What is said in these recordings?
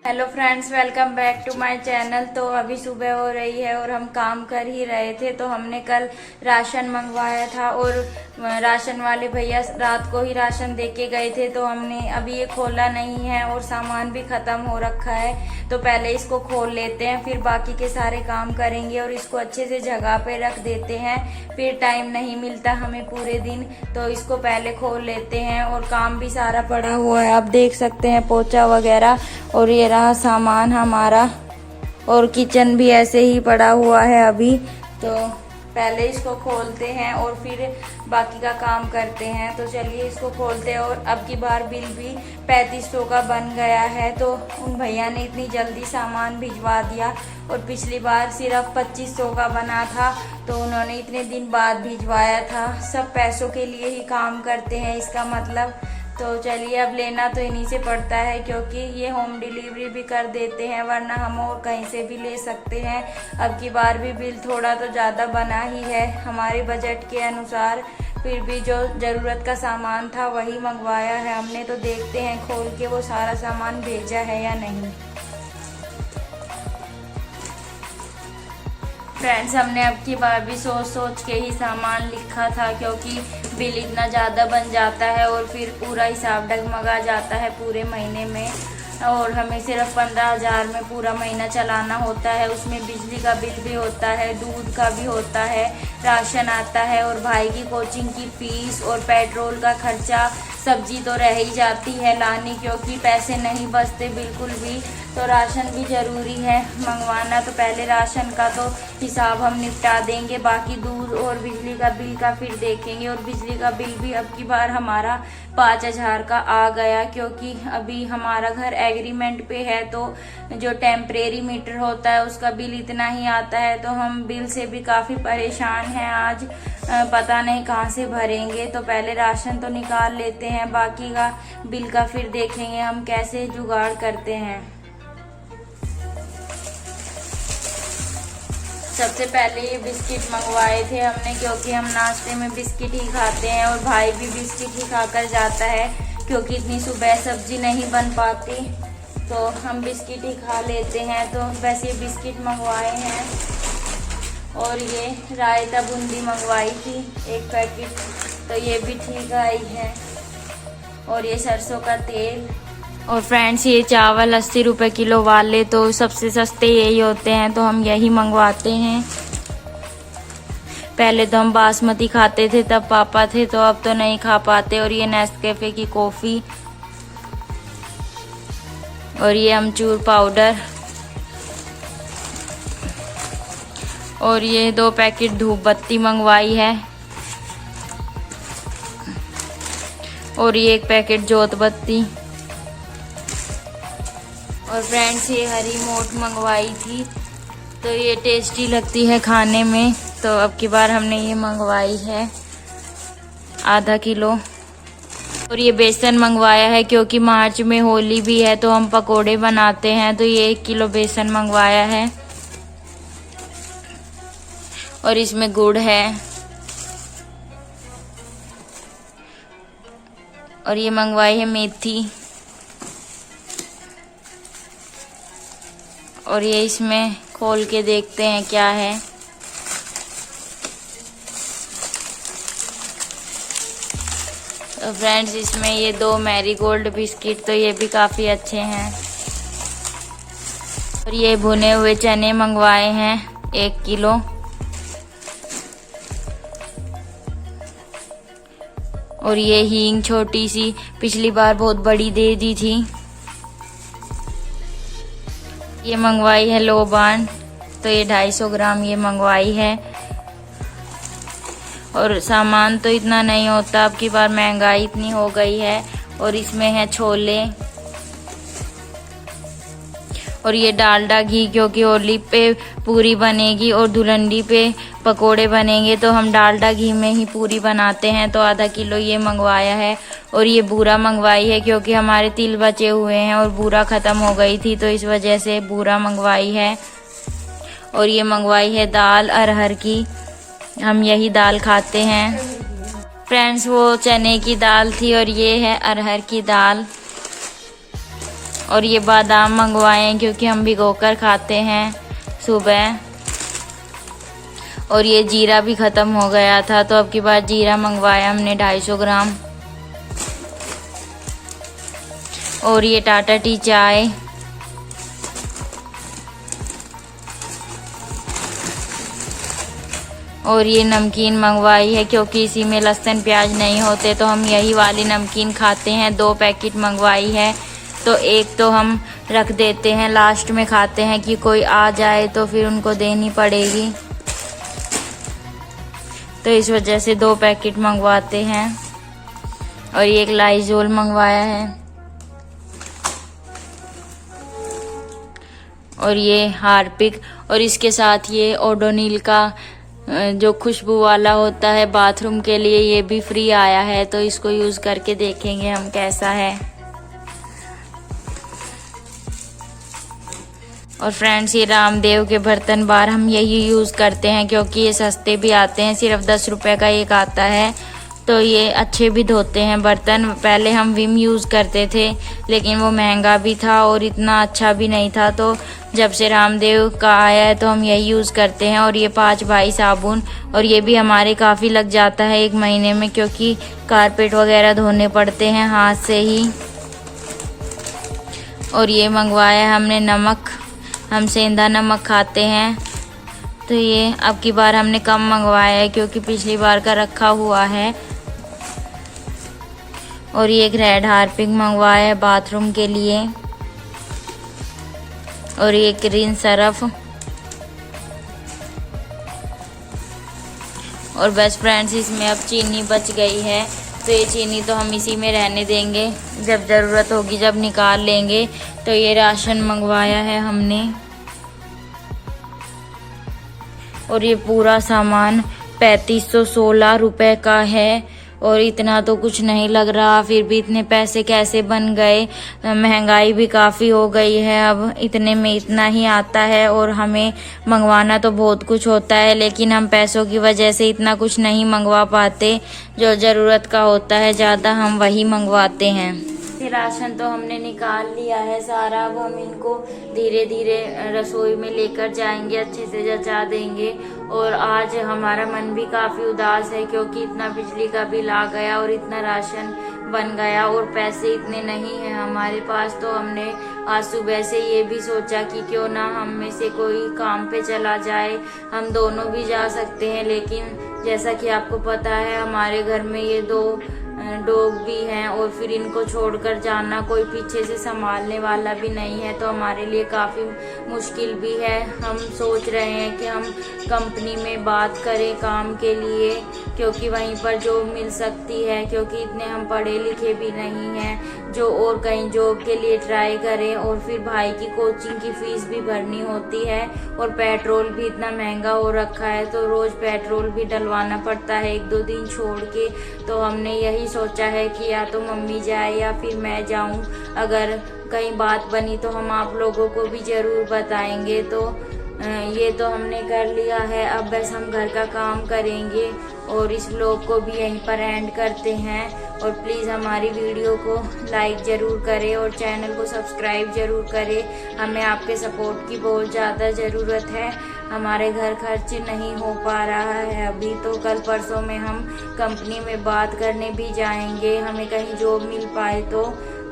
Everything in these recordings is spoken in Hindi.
Hello friends, welcome back to my channel. तो अभी सुबह हो रही है और हम काम कर ही रहे थे। तो हमने कल राशन मंगवाया था और राशन वाले भैया रात को ही राशन दे के गए थे। तो हमने अभी ये खोला नहीं है और सामान भी ख़त्म हो रखा है। तो पहले इसको खोल लेते हैं, फिर बाकी के सारे काम करेंगे और इसको अच्छे से जगह पे रख देते हैं। फिर टाइम नहीं मिलता हमें पूरे दिन, तो इसको पहले खोल लेते हैं। और काम भी सारा पड़ा हुआ है, आप देख सकते हैं, पोछा वगैरह। और ये रहा सामान हमारा, और किचन भी ऐसे ही पड़ा हुआ है अभी। तो पहले इसको खोलते हैं और फिर बाकी का काम करते हैं। तो चलिए इसको खोलते हैं। और अब की बार बिल भी 3500 का बन गया है। तो उन भैया ने इतनी जल्दी सामान भिजवा दिया, और पिछली बार सिर्फ 2500 का बना था, तो उन्होंने इतने दिन बाद भिजवाया था। सब पैसों के लिए ही काम करते हैं इसका मतलब। तो चलिए अब लेना तो इन्हीं से पड़ता है, क्योंकि ये होम डिलीवरी भी कर देते हैं, वरना हम और कहीं से भी ले सकते हैं। अब की बार भी बिल थोड़ा तो ज़्यादा बना ही है हमारे बजट के अनुसार। फिर भी जो ज़रूरत का सामान था वही मंगवाया है हमने। तो देखते हैं खोल के वो सारा सामान भेजा है या नहीं। फ्रेंड्स, हमने अब की बार भी सोच सोच के ही सामान लिखा था, क्योंकि बिल इतना ज़्यादा बन जाता है और फिर पूरा हिसाब डगमगा जाता है पूरे महीने में। और हमें सिर्फ 15,000 में पूरा महीना चलाना होता है। उसमें बिजली का बिल भी होता है, दूध का भी होता है, राशन आता है, और भाई की कोचिंग की फीस और पेट्रोल का खर्चा। सब्जी तो रह ही जाती है लानी, क्योंकि पैसे नहीं बचते बिल्कुल भी। तो राशन भी ज़रूरी है मंगवाना। तो पहले राशन का तो हिसाब हम निपटा देंगे, बाकी दूध और बिजली का बिल का फिर देखेंगे। और बिजली का बिल भी अब की बार हमारा 5,000 का आ गया, क्योंकि अभी हमारा घर एग्रीमेंट पे है। तो जो टेम्परेरी मीटर होता है उसका बिल इतना ही आता है। तो हम बिल से भी काफ़ी परेशान हैं आज, पता नहीं कहाँ से भरेंगे। तो पहले राशन तो निकाल लेते हैं, बाकी का बिल का फिर देखेंगे हम कैसे जुगाड़ करते हैं। सबसे पहले ये बिस्किट मंगवाए थे हमने, क्योंकि हम नाश्ते में बिस्किट ही खाते हैं और भाई भी बिस्किट ही खाकर जाता है, क्योंकि इतनी सुबह सब्जी नहीं बन पाती। तो हम बिस्किट ही खा लेते हैं। तो बस ये बिस्किट मंगवाए हैं। और ये रायता बूंदी मंगवाई थी 1 पैकेट, तो ये भी ठीक आई है। और ये सरसों का तेल। और फ्रेंड्स, ये चावल 80 रुपये किलो वाले तो सबसे सस्ते यही होते हैं, तो हम यही मंगवाते हैं। पहले तो हम बासमती खाते थे, तब पापा थे, तो अब तो नहीं खा पाते। और ये नेस्कैफे की कॉफ़ी, और ये अमचूर पाउडर, और ये 2 पैकेट धूप बत्ती मंगवाई है, और ये 1 पैकेट जोत बत्ती। और फ्रेंड्स, ये हरी मोट मंगवाई थी, तो ये टेस्टी लगती है खाने में। तो अब की बार हमने ये मंगवाई है आधा किलो। और ये बेसन मंगवाया है, क्योंकि मार्च में होली भी है, तो हम पकोड़े बनाते हैं। तो ये 1 किलो बेसन मंगवाया है, और इसमें गुड़ है। और ये मंगवाई है मेथी, और ये इसमें खोल के देखते हैं क्या है। तो फ्रेंड्स, इसमें ये 2 मैरीगोल्ड बिस्किट, तो ये भी काफ़ी अच्छे हैं। और ये भुने हुए चने मंगवाए हैं 1 किलो। और ये हींग छोटी सी, पिछली बार बहुत बड़ी दे दी थी। ये मंगवाई है लोबान, तो ये 250 ग्राम ये मंगवाई है। और सामान तो इतना नहीं होता, अब की बार महंगाई इतनी हो गई है। और इसमें है छोले, और ये डालडा घी, क्योंकि होली पे पूरी बनेगी और धुलंडी पे पकोड़े बनेंगे, तो हम डालडा घी में ही पूरी बनाते हैं। तो आधा किलो ये मंगवाया है। और ये बूरा मंगवाई है, क्योंकि हमारे तिल बचे हुए हैं और बूरा ख़त्म हो गई थी, तो इस वजह से बूरा मंगवाई है। और ये मंगवाई है दाल अरहर की, हम यही दाल खाते हैं। फ्रेंड्स, वो चने की दाल थी, और ये है अरहर की दाल। और ये बादाम मंगवाए हैं क्योंकि हम भिगोकर खाते हैं सुबह। और ये जीरा भी ख़त्म हो गया था तो अब की बार जीरा मंगवाया हमने 250 ग्राम। और ये टाटा टी चाय। और ये नमकीन मंगवाई है क्योंकि इसी में लहसुन प्याज नहीं होते तो हम यही वाली नमकीन खाते हैं। 2 पैकेट मंगवाई है तो एक तो हम रख देते हैं, लास्ट में खाते हैं कि कोई आ जाए तो फिर उनको देनी पड़ेगी, तो इस वजह से 2 पैकेट मंगवाते हैं। और ये एक लाइजोल मंगवाया है। और ये हार्पिक, और इसके साथ ये ओडोनिल का जो खुशबू वाला होता है बाथरूम के लिए, ये भी फ्री आया है तो इसको यूज़ करके देखेंगे हम कैसा है। और फ्रेंड्स ये रामदेव के बर्तन बार हम यही यूज़ करते हैं क्योंकि ये सस्ते भी आते हैं, सिर्फ 10 रुपए का एक आता है तो ये अच्छे भी धोते हैं बर्तन। पहले हम विम यूज़ करते थे लेकिन वो महंगा भी था और इतना अच्छा भी नहीं था, तो जब से रामदेव का आया है तो हम यही यूज़ करते हैं। और ये 5 भाई साबुन, और ये भी हमारे काफ़ी लग जाता है 1 महीने में क्योंकि कारपेट वगैरह धोने पड़ते हैं हाथ से ही। और ये मंगवाया हमने नमक, हम सेंधा नमक खाते हैं तो ये अब की बार हमने कम मंगवाया है क्योंकि पिछली बार का रखा हुआ है। और ये एक रेड हार्पिक मंगवाया है बाथरूम के लिए। और ये ग्रीन सरफ। और बस फ्रेंड्स इसमें अब चीनी बच गई है तो ये चीनी तो हम इसी में रहने देंगे, जब ज़रूरत होगी जब निकाल लेंगे। तो ये राशन मंगवाया है हमने। और ये पूरा सामान 3516 रुपए का है और इतना तो कुछ नहीं लग रहा, फिर भी इतने पैसे कैसे बन गए। महंगाई भी काफ़ी हो गई है, अब इतने में इतना ही आता है और हमें मंगवाना तो बहुत कुछ होता है लेकिन हम पैसों की वजह से इतना कुछ नहीं मंगवा पाते। जो ज़रूरत का होता है ज़्यादा हम वही मंगवाते हैं। राशन तो हमने निकाल लिया है सारा, अब हम इनको धीरे धीरे रसोई में लेकर जाएंगे, अच्छे से जचा देंगे। और आज हमारा मन भी काफ़ी उदास है क्योंकि इतना बिजली का बिल आ गया और इतना राशन बन गया और पैसे इतने नहीं हैं हमारे पास। तो हमने आज सुबह से ये भी सोचा कि क्यों ना हम में से कोई काम पे चला जाए, हम दोनों भी जा सकते हैं। लेकिन जैसा कि आपको पता है हमारे घर में ये 2 डॉग भी हैं और फिर इनको छोड़कर जाना, कोई पीछे से संभालने वाला भी नहीं है तो हमारे लिए काफ़ी मुश्किल भी है। हम सोच रहे हैं कि हम कंपनी में बात करें काम के लिए क्योंकि वहीं पर जॉब मिल सकती है, क्योंकि इतने हम पढ़े लिखे भी नहीं हैं जो और कहीं जॉब के लिए ट्राई करें। और फिर भाई की कोचिंग की फ़ीस भी भरनी होती है और पेट्रोल भी इतना महंगा हो रखा है तो रोज़ पेट्रोल भी डलवाना पड़ता है 1-2 दिन छोड़ के। तो हमने यही सोचा है कि या तो मम्मी जाए या फिर मैं जाऊं, अगर कहीं बात बनी तो हम आप लोगों को भी ज़रूर बताएंगे। तो ये तो हमने कर लिया है, अब बस हम घर का काम करेंगे और इस व्लॉग को भी यहीं पर एंड करते हैं। और प्लीज़ हमारी वीडियो को लाइक ज़रूर करें और चैनल को सब्सक्राइब ज़रूर करें। हमें आपके सपोर्ट की बहुत ज़्यादा ज़रूरत है, हमारे घर खर्च नहीं हो पा रहा है अभी। तो कल परसों में हम कंपनी में बात करने भी जाएंगे, हमें कहीं जॉब मिल पाए तो,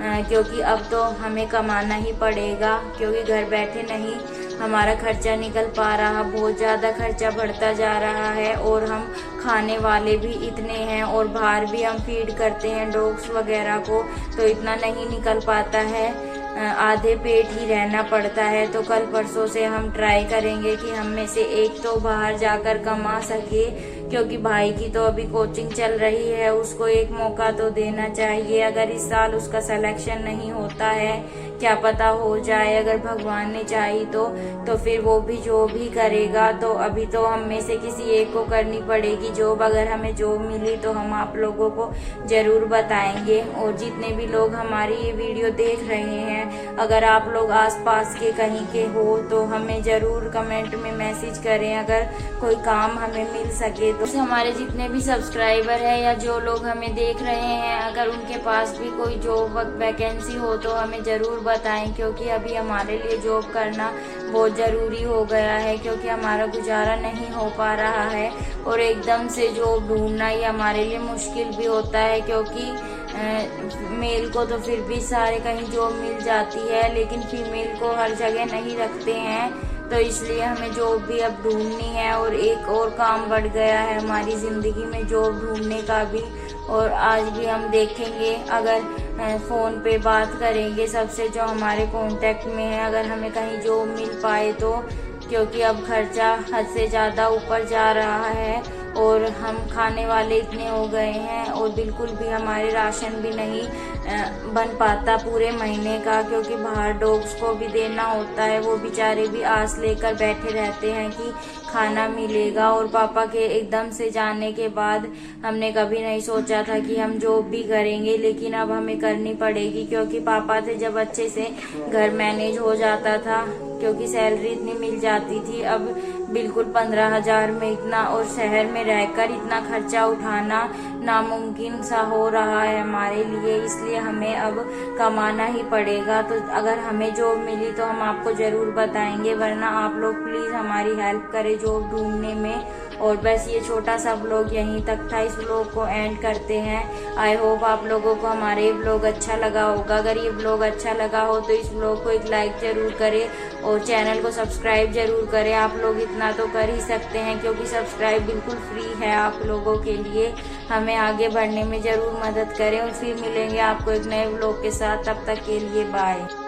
क्योंकि अब तो हमें कमाना ही पड़ेगा क्योंकि घर बैठे नहीं हमारा खर्चा निकल पा रहा, बहुत ज़्यादा खर्चा बढ़ता जा रहा है। और हम खाने वाले भी इतने हैं और बाहर भी हम फीड करते हैं डॉग्स वगैरह को तो इतना नहीं निकल पाता है, आधे पेट ही रहना पड़ता है। तो कल परसों से हम ट्राई करेंगे कि हम में से एक तो बाहर जाकर कमा सके, क्योंकि भाई की तो अभी कोचिंग चल रही है, उसको एक मौका तो देना चाहिए। अगर इस साल उसका सिलेक्शन नहीं होता है, क्या पता हो जाए अगर भगवान ने चाही तो फिर वो भी जॉब ही करेगा। तो अभी तो हम में से किसी एक को करनी पड़ेगी जॉब। अगर हमें जॉब मिली तो हम आप लोगों को ज़रूर बताएंगे। और जितने भी लोग हमारी ये वीडियो देख रहे हैं, अगर आप लोग आसपास के कहीं के हो तो हमें ज़रूर कमेंट में मैसेज करें, अगर कोई काम हमें मिल सके तो हमारे जितने भी सब्सक्राइबर है या जो लोग हमें देख रहे हैं, अगर उनके पास भी कोई जॉब वैकेंसी हो तो हमें ज़रूर बताएं, क्योंकि अभी हमारे लिए जॉब करना बहुत ज़रूरी हो गया है, क्योंकि हमारा गुजारा नहीं हो पा रहा है और एकदम से जॉब ढूंढना ही हमारे लिए मुश्किल भी होता है, क्योंकि मेल को तो फिर भी सारे कहीं जॉब मिल जाती है, लेकिन फीमेल को हर जगह नहीं रखते हैं। तो इसलिए हमें जॉब भी अब ढूंढनी है और एक और काम बढ़ गया है हमारी ज़िंदगी में, जॉब ढूंढने का भी। और आज भी हम देखेंगे, अगर फ़ोन पे बात करेंगे सबसे जो हमारे कांटेक्ट में है, अगर हमें कहीं जॉब मिल पाए तो, क्योंकि अब खर्चा हद से ज़्यादा ऊपर जा रहा है और हम खाने वाले इतने हो गए हैं और बिल्कुल भी हमारे राशन भी नहीं बन पाता पूरे महीने का, क्योंकि बाहर डॉग्स को भी देना होता है। वो बेचारे भी आस लेकर बैठे रहते हैं कि खाना मिलेगा। और पापा के एकदम से जाने के बाद हमने कभी नहीं सोचा था कि हम जॉब भी करेंगे, लेकिन अब हमें करनी पड़ेगी, क्योंकि पापा थे जब अच्छे से घर मैनेज हो जाता था, क्योंकि सैलरी इतनी मिल जाती थी। अब बिल्कुल 15,000 में इतना, और शहर में रहकर इतना खर्चा उठाना नामुमकिन सा हो रहा है हमारे लिए, इसलिए हमें अब कमाना ही पड़ेगा। तो अगर हमें जॉब मिली तो हम आपको ज़रूर बताएंगे, वरना आप लोग प्लीज़ हमारी हेल्प करें जॉब ढूंढने में। और बस ये छोटा सा व्लॉग यहीं तक था, इस व्लॉग को एंड करते हैं। आई होप आप लोगों को हमारा ये व्लॉग अच्छा लगा होगा। अगर ये व्लॉग अच्छा लगा हो तो इस व्लॉग को एक लाइक ज़रूर करें और चैनल को सब्सक्राइब ज़रूर करें। आप लोग इतना तो कर ही सकते हैं, क्योंकि सब्सक्राइब बिल्कुल फ्री है आप लोगों के लिए। हमें आगे बढ़ने में ज़रूर मदद करें और फिर मिलेंगे आपको एक नए व्लॉग के साथ। तब तक के लिए बाय।